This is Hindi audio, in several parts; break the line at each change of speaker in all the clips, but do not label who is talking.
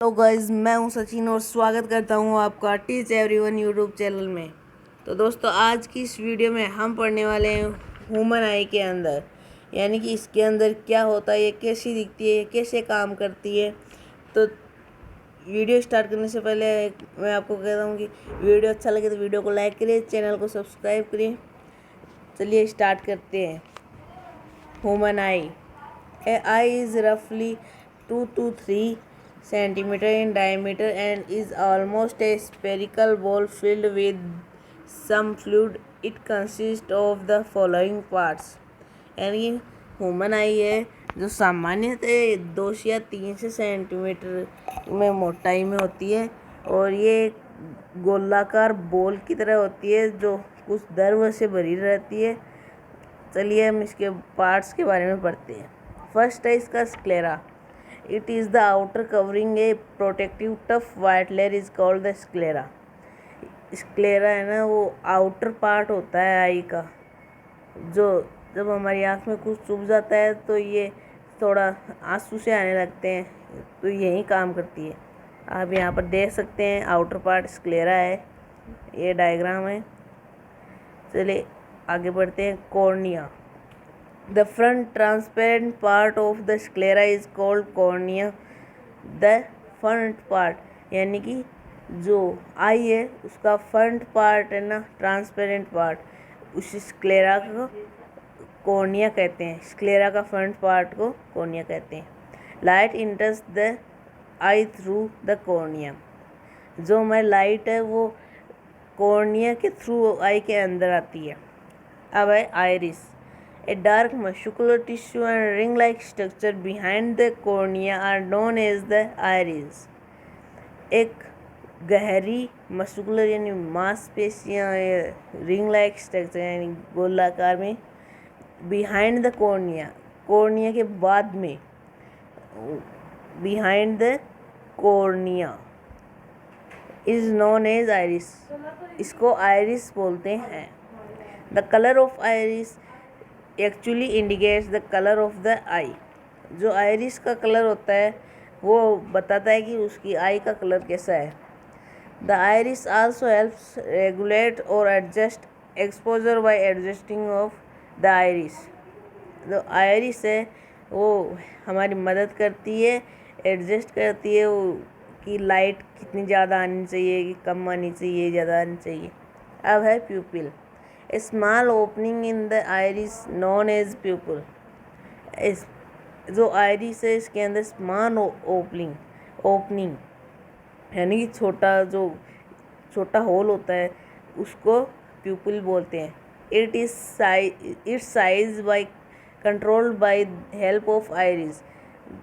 हेलो गाइस, मैं हूं सचिन और स्वागत करता हूं आपका टीच एवरीवन यूट्यूब चैनल में। तो दोस्तों, आज की इस वीडियो में हम पढ़ने वाले हैं ह्यूमन आई के अंदर, यानी कि इसके अंदर क्या होता है, ये कैसी दिखती है, ये कैसे काम करती है। तो वीडियो स्टार्ट करने से पहले मैं आपको कहता हूँ कि वीडियो अच्छा लगे तो वीडियो को लाइक करिए, चैनल को सब्सक्राइब करिए। चलिए स्टार्ट करते हैं। Human I. A eye is roughly 2 to 3 centimeter in diameter and is almost a spherical ball filled with some fluid. It consists of the following parts. यानी ह्यूमन आई है जो सामान्यतः 2 या 3 से सेंटीमीटर में मोटाई में होती है और ये गोलाकार बॉल की तरह होती है जो कुछ द्रव से भरी रहती है। चलिए हम इसके पार्ट्स के बारे में पढ़ते हैं। फर्स्ट है इसका sclera. It is the outer covering A protective tough white layer is called the sclera. Sclera है ना, वो आउटर पार्ट होता है आई का, जो जब हमारी आँख में कुछ चुभ जाता है तो ये थोड़ा आंसू से आने लगते हैं, तो यही काम करती है। आप यहाँ पर देख सकते हैं आउटर पार्ट स्क्लेरा है, ये डायग्राम है। चलिए आगे बढ़ते हैं। Cornea. The front transparent part of the sclera is called cornea. The front part यानी कि जो आई है उसका फ्रंट पार्ट है ना, ट्रांसपेरेंट पार्ट, उस स्क्लेरा को कॉर्निया कहते हैं। स्क्लेरा का फ्रंट पार्ट को कॉर्निया कहते हैं। Light इंटर्स the I through the cornea. जो हमारी लाइट है वो कॉर्निया के थ्रू आई के अंदर आती है। अब है iris. A dark muscular tissue and ring-like structure behind the cornea are known as the iris. एक गहरी मस्कुलर यानी मांसपेशियाँ, रिंग-लाइक स्ट्रक्चर यानी गोलाकार में, behind the cornea, कॉर्निया के बाद में, behind the cornea is known as iris. इसको आइरिस बोलते हैं। The color of iris actually indicates the colour of the eye. जो आइरिस का कलर होता है वो बताता है कि उसकी आई का कलर कैसा है। The iris also helps regulate और adjust exposure by adjusting of the iris. जो आइरिस है वो हमारी मदद करती है, एडजस्ट करती है वो कि लाइट कितनी ज़्यादा आनी चाहिए, कि कम आनी चाहिए, ज़्यादा आनी चाहिए। अब है प्यूपिल। A small opening in the iris known as pupil. इस जो आइरिस है इसके अंदर स्मॉल ओपनिंग यानी कि छोटा होल होता है, उसको प्यूपिल बोलते हैं। Its size by controlled by help of iris.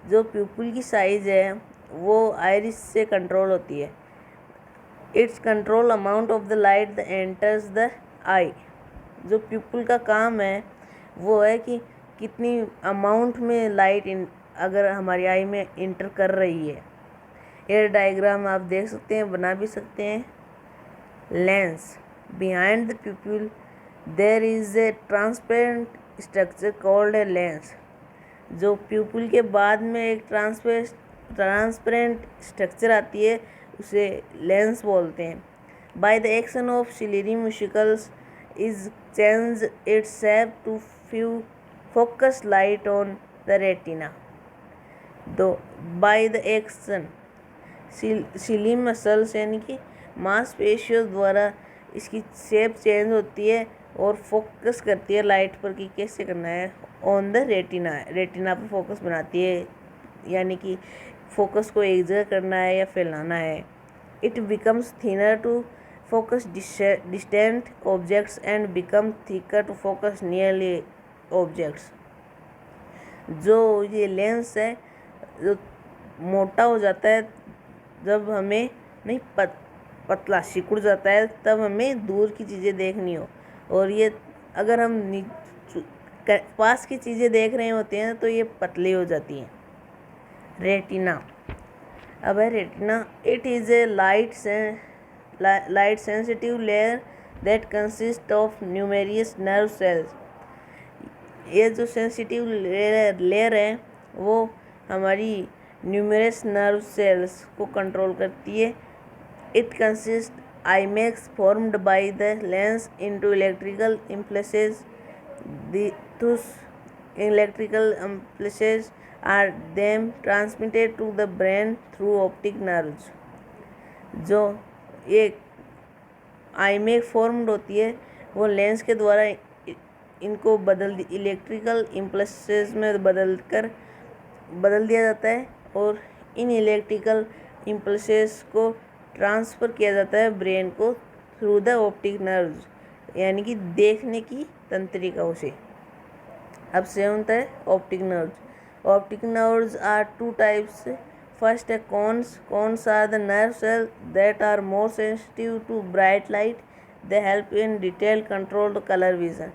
जो प्यूपिल की साइज है वो आइरिस से कंट्रोल होती है। It's control amount of the light the enters the eye. जो प्यूपिल का काम है वो है कि कितनी अमाउंट में लाइट अगर हमारी आई में इंटर कर रही है। ये डायग्राम आप देख सकते हैं, बना भी सकते हैं। Lens. Behind the pupil there is a transparent structure called a lens. जो प्यूपिल के बाद में एक ट्रांसपेरेंट स्ट्रक्चर आती है उसे लेंस बोलते हैं। By the action of ciliary muscles is change its shape to focus light on the retina. Though by the action silly muscles यानी कि मांसपेशियों द्वारा इसकी शेप चेंज होती है और फोकस करती है लाइट पर कि कैसे करना है। ऑन द रेटिना, रेटिना पर फोकस बनाती है, यानी कि फोकस को एक जगह करना है या फैलाना है। It becomes thinner to focus distant objects and become thicker to focus nearly objects. जो ये लेंस है जो मोटा हो जाता है जब हमें नहीं पतला सिकुड़ जाता है तब हमें दूर की चीज़ें देखनी हो, और ये अगर हम पास की चीज़ें देख रहे होते हैं तो ये पतली हो जाती हैं। रेटिना। अब है retina. It is a light sensitive layer that consists of numerous nerve cells. ये जो सेंसिटिव लेयर है वो हमारी न्यूमरस नर्व सेल्स को कंट्रोल करती है। It consist IMAX formed by the lens into electrical impulses. Thus electrical impulses are then transmitted to the brain through optic nerves। जो एक आईमेक फॉर्म्ड होती है वो लेंस के द्वारा इनको इलेक्ट्रिकल इम्पल्सेस में बदल दिया जाता है और इन इलेक्ट्रिकल इम्पल्सेस को ट्रांसफ़र किया जाता है ब्रेन को थ्रू द ऑप्टिक नर्व्स, यानी कि देखने की तंत्रिकाओं से। अब सेवंथ है optic nerves. Optic nerves are two types. First है cones. Cones are the nerve cell that are more sensitive to bright light. They help in detail control the colour vision.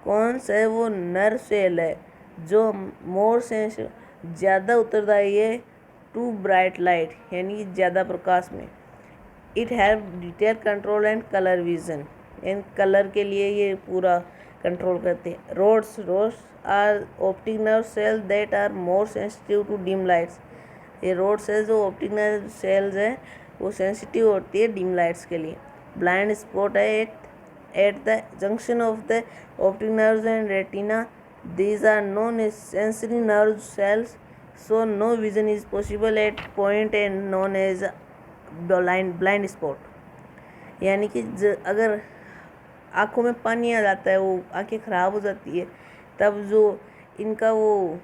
Cones है वो नर्व सेल है जो मोर सेंसिटिव, ज़्यादा उत्तरदायी है टू ब्राइट लाइट, यानी कि ज़्यादा प्रकाश में। It help detail control and colour vision, इन कलर के लिए ये पूरा कंट्रोल करते हैं। Rods are optic nerve cell that are more sensitive to dim lights. ये रोड्स है जो ऑप्टिक नर्व सेल्स है वो सेंसिटिव होती है डिम लाइट्स के लिए। ब्लाइंड स्पॉट है at the junction of the optic nerves and retina. These are non sensory nerve cells, so no vision is possible at point and known as blind spot. यानी कि अगर आँखों में पानी आ जाता है, वो आँखें ख़राब हो जाती है, तब जो इनका वो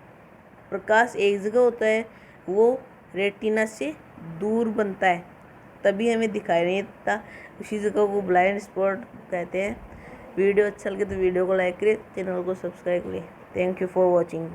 प्रकाश एक जगह होता है वो रेटिना से दूर बनता है, तभी हमें दिखाई नहीं देता। उसी जगह को ब्लाइंड स्पॉट कहते हैं। वीडियो अच्छा लगे तो वीडियो को लाइक करें, चैनल को सब्सक्राइब करें। Thank you for watching.